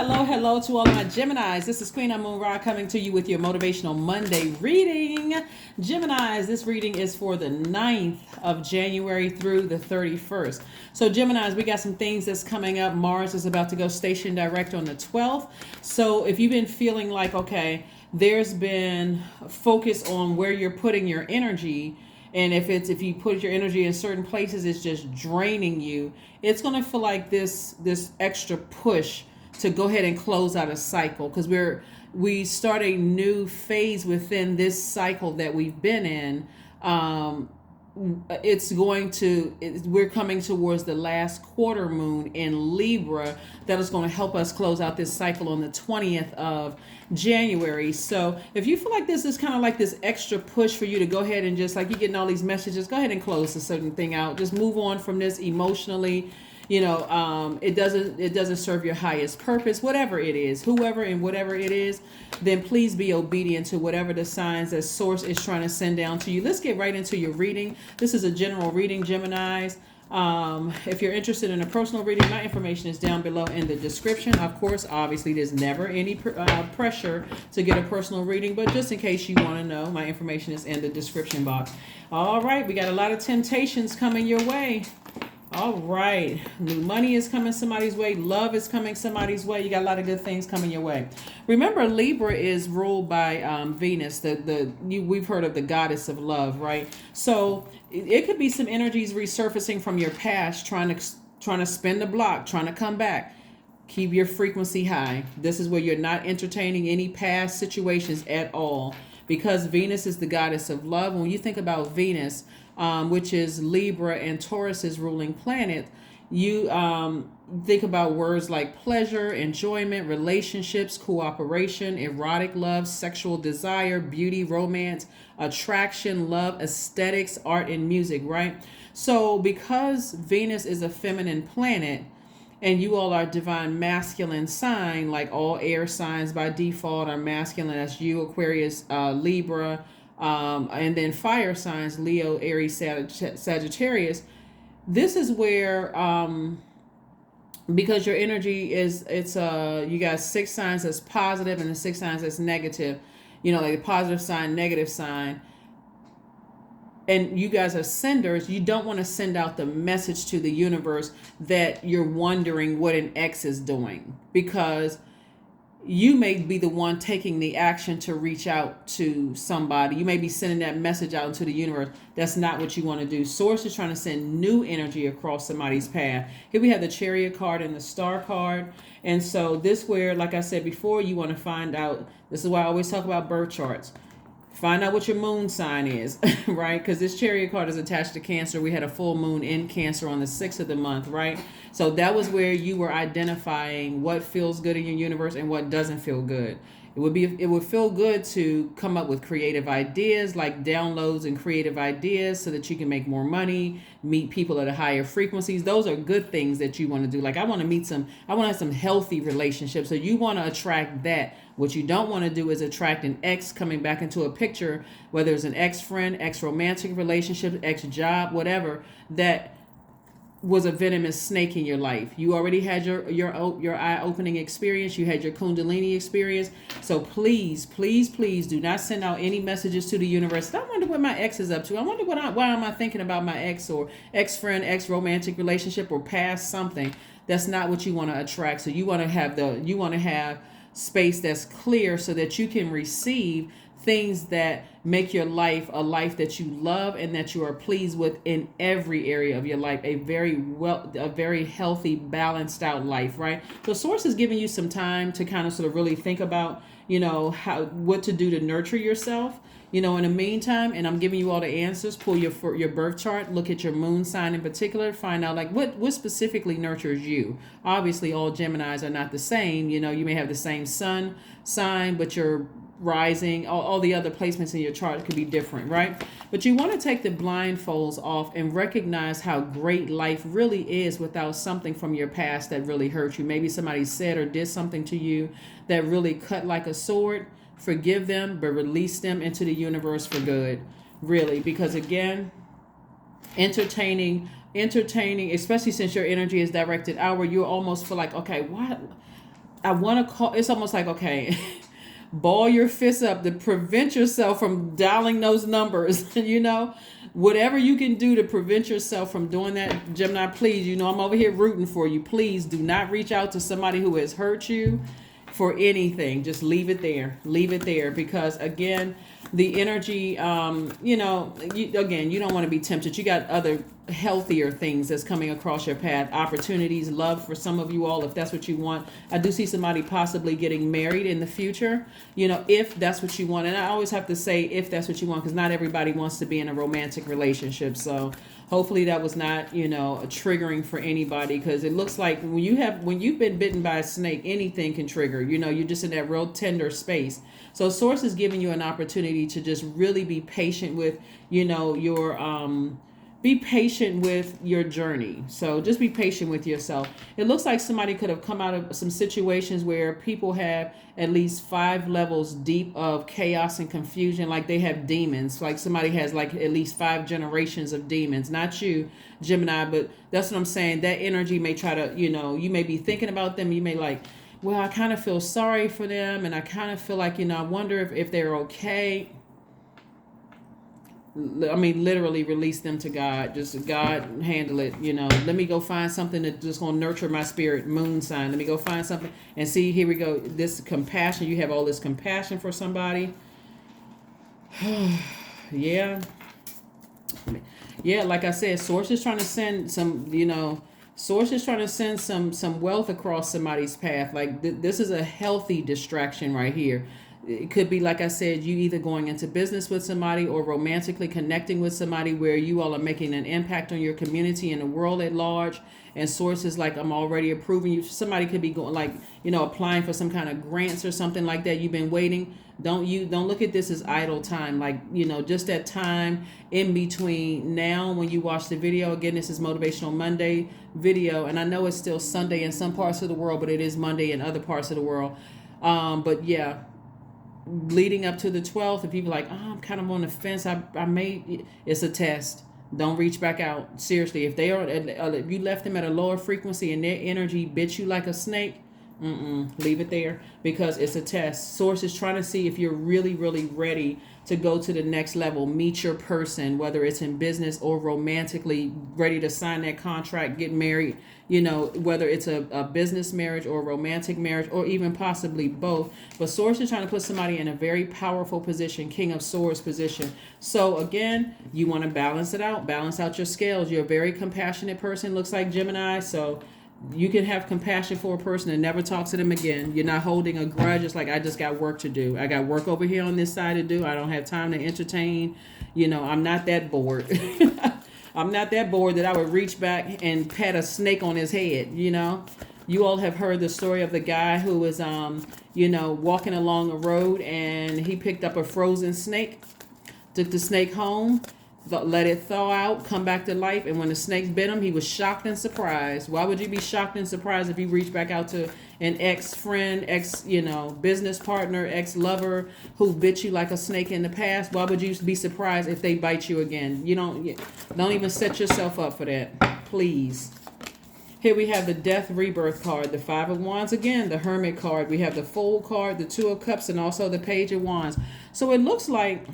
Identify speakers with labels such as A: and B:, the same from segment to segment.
A: Hello to all of my Geminis. This is Queen Amun Ra coming to you with your Motivational Monday reading. Geminis, this reading is for the 9th of January through the 31st. So Geminis, we got some things that's coming up. Mars is about to go station direct on the 12th. So if you've been feeling like, okay, there's been focus on where you're putting your energy, and if you put your energy in certain places, it's just draining you. It's going to feel like this extra push to go ahead and close out a cycle, because we start a new phase within this cycle that we've been in. We're coming towards the last quarter moon in Libra that is going to help us close out this cycle on the 20th of January. So if you feel like this is kind of like this extra push for you to go ahead and just like you're getting all these messages, go ahead and close a certain thing out. Just move on from this emotionally. It doesn't serve your highest purpose, whatever it is, whoever and whatever it is, then please be obedient to whatever the signs that source is trying to send down to you. Let's get right into your reading. This is a general reading, Geminis. If you're interested in a personal reading, my information is down below in the description. Of course, obviously, there's never any pressure to get a personal reading, but just in case you want to know, my information is in the description box. All right, we got a lot of temptations coming your way. All right. New money is coming somebody's way. Love is coming somebody's way. You got a lot of good things coming your way. Remember, Libra is ruled by Venus. We've heard of the goddess of love, right? So it could be some energies resurfacing from your past, trying to spin the block, trying to come back. Keep your frequency high. This is where you're not entertaining any past situations at all, because Venus is the goddess of love. When you think about Venus, which is Libra and Taurus's ruling planet, you think about words like pleasure, enjoyment, relationships, cooperation, erotic love, sexual desire, beauty, romance, attraction, love, aesthetics, art, and music, right? So because Venus is a feminine planet, and you all are divine masculine sign, like all air signs by default are masculine. That's you, Aquarius, Libra, and then fire signs, Leo, Aries, Sagittarius. This is where, because your energy you got 6 signs that's positive and the 6 signs that's negative, like a positive sign, negative sign. And you guys are senders. You don't want to send out the message to the universe that you're wondering what an ex is doing, because you may be the one taking the action to reach out to somebody. You may be sending that message out into the universe. That's not what you want to do. Source is trying to send new energy across somebody's path. Here we have the Chariot card and the Star card. And so this where, like I said before, you want to find out. This is why I always talk about birth charts. Find out what your moon sign is, right? Because this Chariot card is attached to Cancer. We had a full moon in Cancer on the 6th of the month, right? So that was where you were identifying what feels good in your universe and what doesn't feel good. It would feel good to come up with creative ideas, like downloads and creative ideas, so that you can make more money, meet people at a higher frequencies. Those are good things that you want to do. Like I want to have some healthy relationships. So you want to attract that. What you don't want to do is attract an ex coming back into a picture, whether it's an ex-friend, ex-romantic relationship, ex-job, whatever, that was a venomous snake in your life. You already had your eye-opening experience. You had your Kundalini experience. So please, please, please do not send out any messages to the universe. I wonder what my ex is up to. I wonder why am I thinking about my ex or ex-friend, ex-romantic relationship, or past something. That's not what you want to attract. So you want to have space that's clear so that you can receive things that make your life a life that you love and that you are pleased with in every area of your life. A very healthy, balanced out life, right? So Source is giving you some time to kind of sort of really think about, what to do to nurture yourself, in the meantime. And I'm giving you all the answers. Pull your birth chart, look at your moon sign in particular, find out like what specifically nurtures you. Obviously, all Geminis are not the same. You may have the same sun sign, but your rising, all the other placements in your chart could be different, right? But you want to take the blindfolds off and recognize how great life really is without something from your past that really hurt you. Maybe somebody said or did something to you that really cut like a sword. Forgive them, but release them into the universe for good, really. Because again, entertaining, especially since your energy is directed outward, you almost feel like, okay, what? I want to call, it's almost like, okay, ball your fists up to prevent yourself from dialing those numbers, whatever you can do to prevent yourself from doing that. Gemini, please, I'm over here rooting for you. Please do not reach out to somebody who has hurt you for anything. Just leave it there, because again, the energy, you don't want to be tempted. You got other healthier things that's coming across your path, opportunities, love for some of you all, if that's what you want. I do see somebody possibly getting married in the future, if that's what you want. And I always have to say if that's what you want, because not everybody wants to be in a romantic relationship. So hopefully that was not, a triggering for anybody, because it looks like when you've been bitten by a snake, anything can trigger. You're just in that real tender space. So Source is giving you an opportunity to just really be patient with, be patient with your journey. So just be patient with yourself. It looks like somebody could have come out of some situations where people have at least 5 levels deep of chaos and confusion, like they have demons. Like somebody has like at least 5 generations of demons. Not you, Gemini, but that's what I'm saying. That energy may try to, you may be thinking about them. You may like, well, I kind of feel sorry for them, and I kind of feel like, I wonder if they're okay. I mean, literally release them to God. Just God handle it. Let me go find something that's just going to nurture my spirit. Moon sign. Let me go find something and see. Here we go. This compassion. You have all this compassion for somebody. Yeah. Yeah. Like I said, Source is trying to send some, Source is trying to send some wealth across somebody's path. Like this is a healthy distraction right here. It could be, like I said, you either going into business with somebody or romantically connecting with somebody where you all are making an impact on your community and the world at large. And Source is like, I'm already approving you. Somebody could be going like, applying for some kind of grants or something like that. You've been waiting. Don't look at this as idle time. Like, just that time in between now when you watch the video. Again, this is Motivational Monday video. And I know it's still Sunday in some parts of the world, but it is Monday in other parts of the world. But yeah. Leading up to the 12th, if people like, oh, I'm kind of on the fence, it's a test. Don't reach back out. Seriously, if if you left them at a lower frequency and their energy bit you like a snake, leave it there, because it's a test. Source is trying to see if you're really, really ready to go to the next level, meet your person, whether it's in business or romantically, ready to sign that contract, get married, whether it's a business marriage or a romantic marriage or even possibly both. But Source is trying to put somebody in a very powerful position, King of Swords position. So again, you want to balance out your scales. You're a very compassionate person, looks like, Gemini. So you can have compassion for a person and never talk to them again. You're not holding a grudge. It's like, I just got work to do. I got work over here on this side to do. I don't have time to entertain. I'm not that bored. I'm not that bored that I would reach back and pat a snake on his head. You all have heard the story of the guy who was, walking along a road and he picked up a frozen snake, took the snake home, let it thaw out, come back to life, and when the snake bit him, he was shocked and surprised. Why would you be shocked and surprised if you reach back out to an ex-friend, business partner, ex-lover who bit you like a snake in the past? Why would you be surprised if they bite you again? Don't even set yourself up for that, please. Here we have the Death Rebirth card, the 5 of Wands again, the Hermit card. We have the Fool card, the 2 of Cups, and also the Page of Wands. So it looks like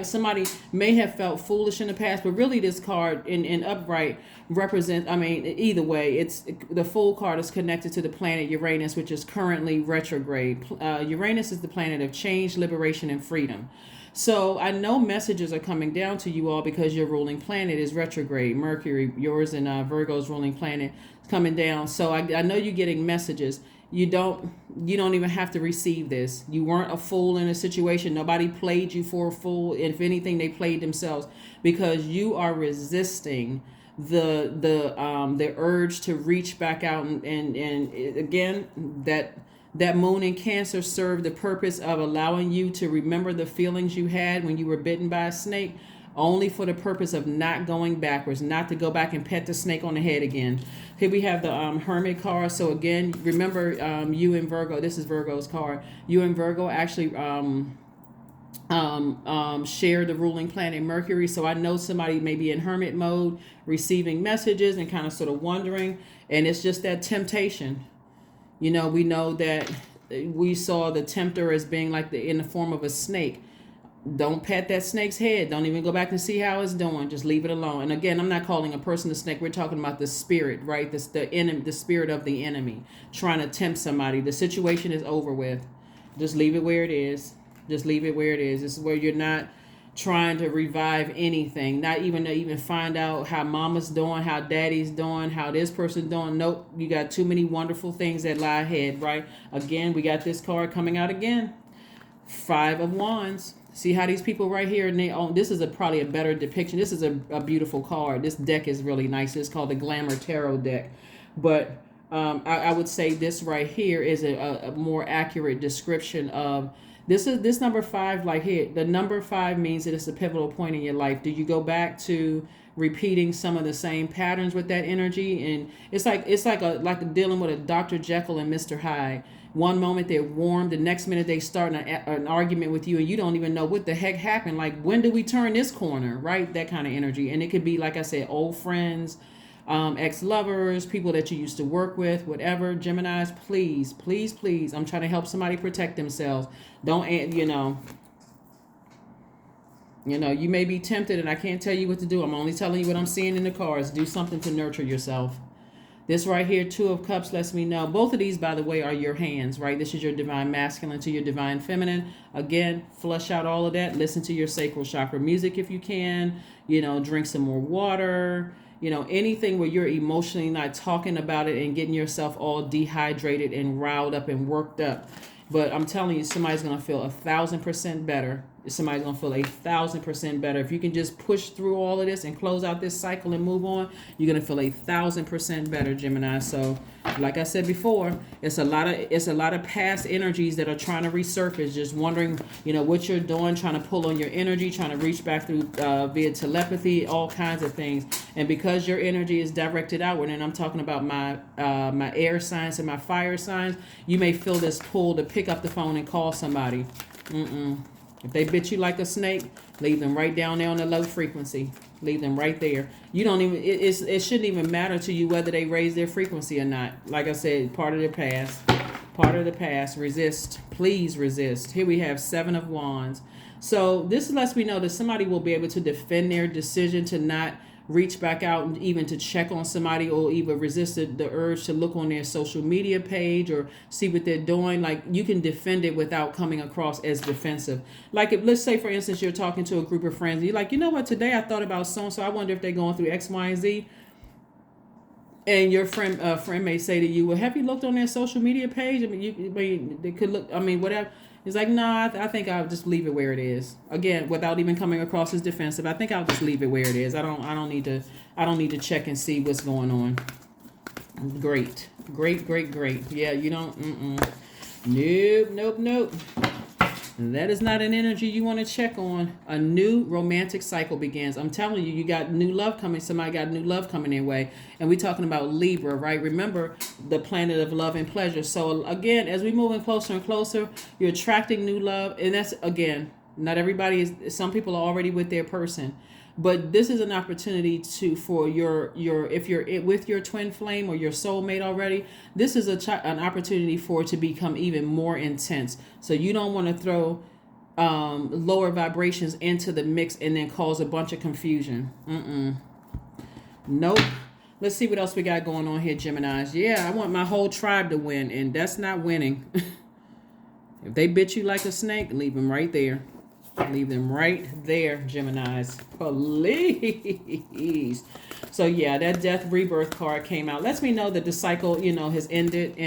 A: somebody may have felt foolish in the past, but really this card in upright represents, either way, it's the Fool card is connected to the planet Uranus, which is currently retrograde. Uranus is the planet of change, liberation, and freedom. So I know messages are coming down to you all because your ruling planet is retrograde. Mercury, yours and Virgo's ruling planet, is coming down. So I know you're getting messages. You don't even have to receive this. You weren't a fool in a situation. Nobody played you for a fool. If anything, they played themselves, because you are resisting the urge to reach back out and again, that moon in Cancer served the purpose of allowing you to remember the feelings you had when you were bitten by a snake, only for the purpose of not going backwards, not to go back and pet the snake on the head again. Here we have the Hermit card. So again, remember, you and Virgo, this is Virgo's card. You and Virgo actually share the ruling planet Mercury. So I know somebody may be in hermit mode, receiving messages and kind of sort of wondering, and it's just that temptation. We know that we saw the tempter as being like in the form of a snake. Don't pet that snake's head. Don't even go back and see how it's doing. Just leave it alone. And again, I'm not calling a person a snake. We're talking about the spirit, right? The enemy, the spirit of the enemy trying to tempt somebody. The situation is over with. Just leave it where it is. Just leave it where it is. This is where you're not trying to revive anything. Not even to even find out how mama's doing, how daddy's doing, how this person's doing. Nope. You got too many wonderful things that lie ahead, right? Again, we got this card coming out again. 5 of Wands. See how these people right here, and this is probably a better depiction. This is a beautiful card. This deck is really nice. It's called the Glamour Tarot deck. But I would say this right here is a more accurate description of this number 5. Like here, the number 5 means that it's a pivotal point in your life. Do you go back to repeating some of the same patterns with that energy? And it's like dealing with a Dr. Jekyll and Mr. Hyde. One moment they're warm, the next minute they start an argument with you, and you don't even know what the heck happened. Like, when do we turn this corner, right? That kind of energy. And it could be, like I said, old friends, ex-lovers, people that you used to work with, whatever. Geminis, please, please, please. I'm trying to help somebody protect themselves. Don't, you may be tempted, and I can't tell you what to do. I'm only telling you what I'm seeing in the cards. Do something to nurture yourself. This right here, 2 of Cups, lets me know. Both of these, by the way, are your hands, right? This is your divine masculine to your divine feminine. Again, flush out all of that. Listen to your sacral chakra music if you can. Drink some more water. Anything where you're emotionally not talking about it and getting yourself all dehydrated and riled up and worked up. But I'm telling you, somebody's going to feel 1,000% better. Somebody's going to feel 1,000% better. If you can just push through all of this and close out this cycle and move on, you're going to feel 1,000% better, Gemini. So, like I said before, it's a lot of past energies that are trying to resurface, just wondering, what you're doing, trying to pull on your energy, trying to reach back through via telepathy, all kinds of things. And because your energy is directed outward, and I'm talking about my air signs and my fire signs, you may feel this pull to pick up the phone and call somebody. If they bit you like a snake, leave them right down there on the low frequency. Leave them right there. You don't even, it shouldn't even matter to you whether they raise their frequency or not. Like I said, part of their past. Part of the past. Resist. Please resist. Here we have 7 of Wands. So this lets me know that somebody will be able to defend their decision to not reach back out and even to check on somebody, or even resist the urge to look on their social media page or see what they're doing. Like, you can defend it without coming across as defensive. Like, if, let's say, for instance, you're talking to a group of friends and you're like, you know what, today I thought about so-and-so. I wonder if they're going through X, Y, and Z. And your friend may say to you, well, have you looked on their social media page? They could look, whatever. It's like, nah, I think I'll just leave it where it is. Again, without even coming across as defensive, I think I'll just leave it where it is. I don't need to check and see what's going on. Great. Yeah, you don't. Nope. That is not an energy you want to check on. A new romantic cycle begins. I'm telling you, you got new love coming. Somebody got new love coming their way. And we're talking about Libra, right? Remember, the planet of love and pleasure. So again, as we move in closer and closer, you're attracting new love. And that's, again, not everybody is, some people are already with their person. But this is an opportunity for your if you're with your twin flame or your soulmate already, this is an opportunity for it to become even more intense. So you don't want to throw lower vibrations into the mix and then cause a bunch of confusion. Nope. Let's see what else we got going on here, Geminis. Yeah, I want my whole tribe to win, and that's not winning. If they bit you like a snake, leave them right there. Leave them right there, Geminis. Please. So yeah, that death rebirth card came out. Lets me know that the cycle, has ended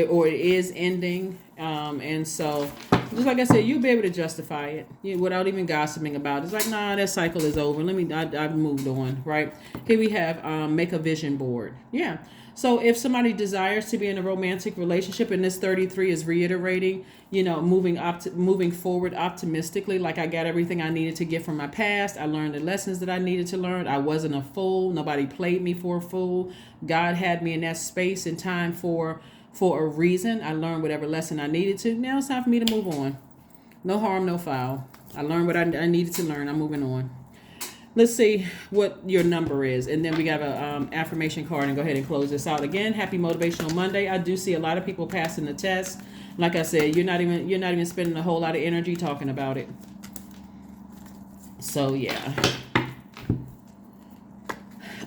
A: or it is ending. And so, just like I said, you'll be able to justify it without even gossiping about it. It's like, nah, that cycle is over. I've moved on, right? Here we have make a vision board. Yeah. So if somebody desires to be in a romantic relationship, and this 33 is reiterating, moving forward optimistically, like I got everything I needed to get from my past. I learned the lessons that I needed to learn. I wasn't a fool. Nobody played me for a fool. God had me in that space and time for a reason. I learned whatever lesson I needed to. Now it's time for me to move on. No harm, no foul. I learned what I needed to learn. I'm moving on. Let's see what your number is, and then we got a affirmation card, and go ahead and close this out. Again, happy Motivational Monday. I do see a lot of people passing the test. Like I said, you're not even spending a whole lot of energy talking about it. So yeah,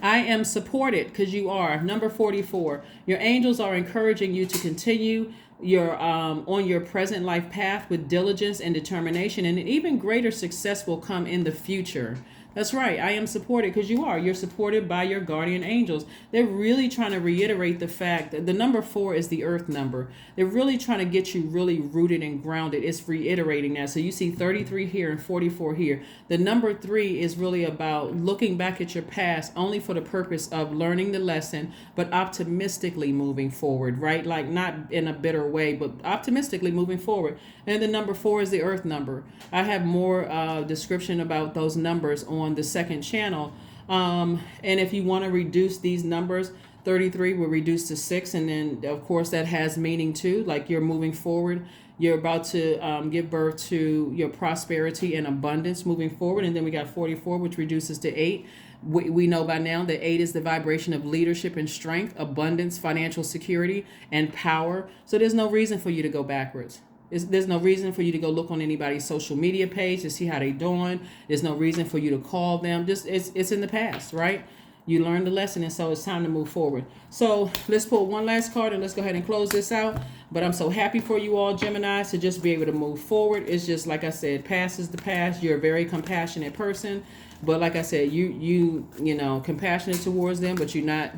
A: I am supported, because you are. Number 44. Your angels are encouraging you to continue your on your present life path with diligence and determination, and an even greater success will come in the future. That's right. I am supported, because you are. You're supported by your guardian angels. They're really trying to reiterate the fact that the number 4 is the earth number. They're really trying to get you really rooted and grounded. It's reiterating that. So you see 33 here and 44 here. The number 3 is really about looking back at your past only for the purpose of learning the lesson, but optimistically moving forward, right? Like not in a bitter way, but optimistically moving forward. And the number 4 is the earth number. I have more description about those numbers on the second channel. And if you want to reduce these numbers, 33 will reduce to 6. And then, of course, that has meaning too. Like you're moving forward. You're about to give birth to your prosperity and abundance moving forward. And then we got 44, which reduces to 8. We know by now that 8 is the vibration of leadership and strength, abundance, financial security, and power. So there's no reason for you to go backwards. There's no reason for you to go look on anybody's social media page to see how they doing. There's no reason for you to call them. Just it's in the past, right? You learned the lesson, and so it's time to move forward. So let's pull one last card, and let's go ahead and close this out. But I'm so happy for you all, Gemini, to just be able to move forward. It's just like I said, past is the past. You're a very compassionate person, but like I said, you know, compassionate towards them, but you're not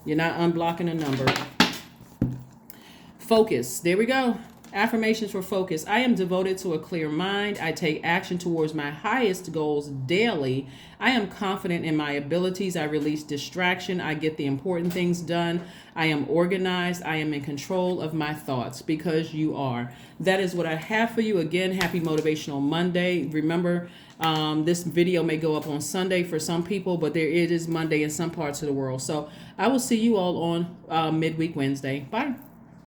A: unblocking a number. Focus. There we go. Affirmations for focus. I am devoted to a clear mind. I take action towards my highest goals daily. I am confident in my abilities. I release distraction. I get the important things done. I am organized. I am in control of my thoughts, because you are. That is what I have for you. Again, happy Motivational Monday. Remember, this video may go up on Sunday for some people, but it is Monday in some parts of the world. So I will see you all on midweek Wednesday. Bye.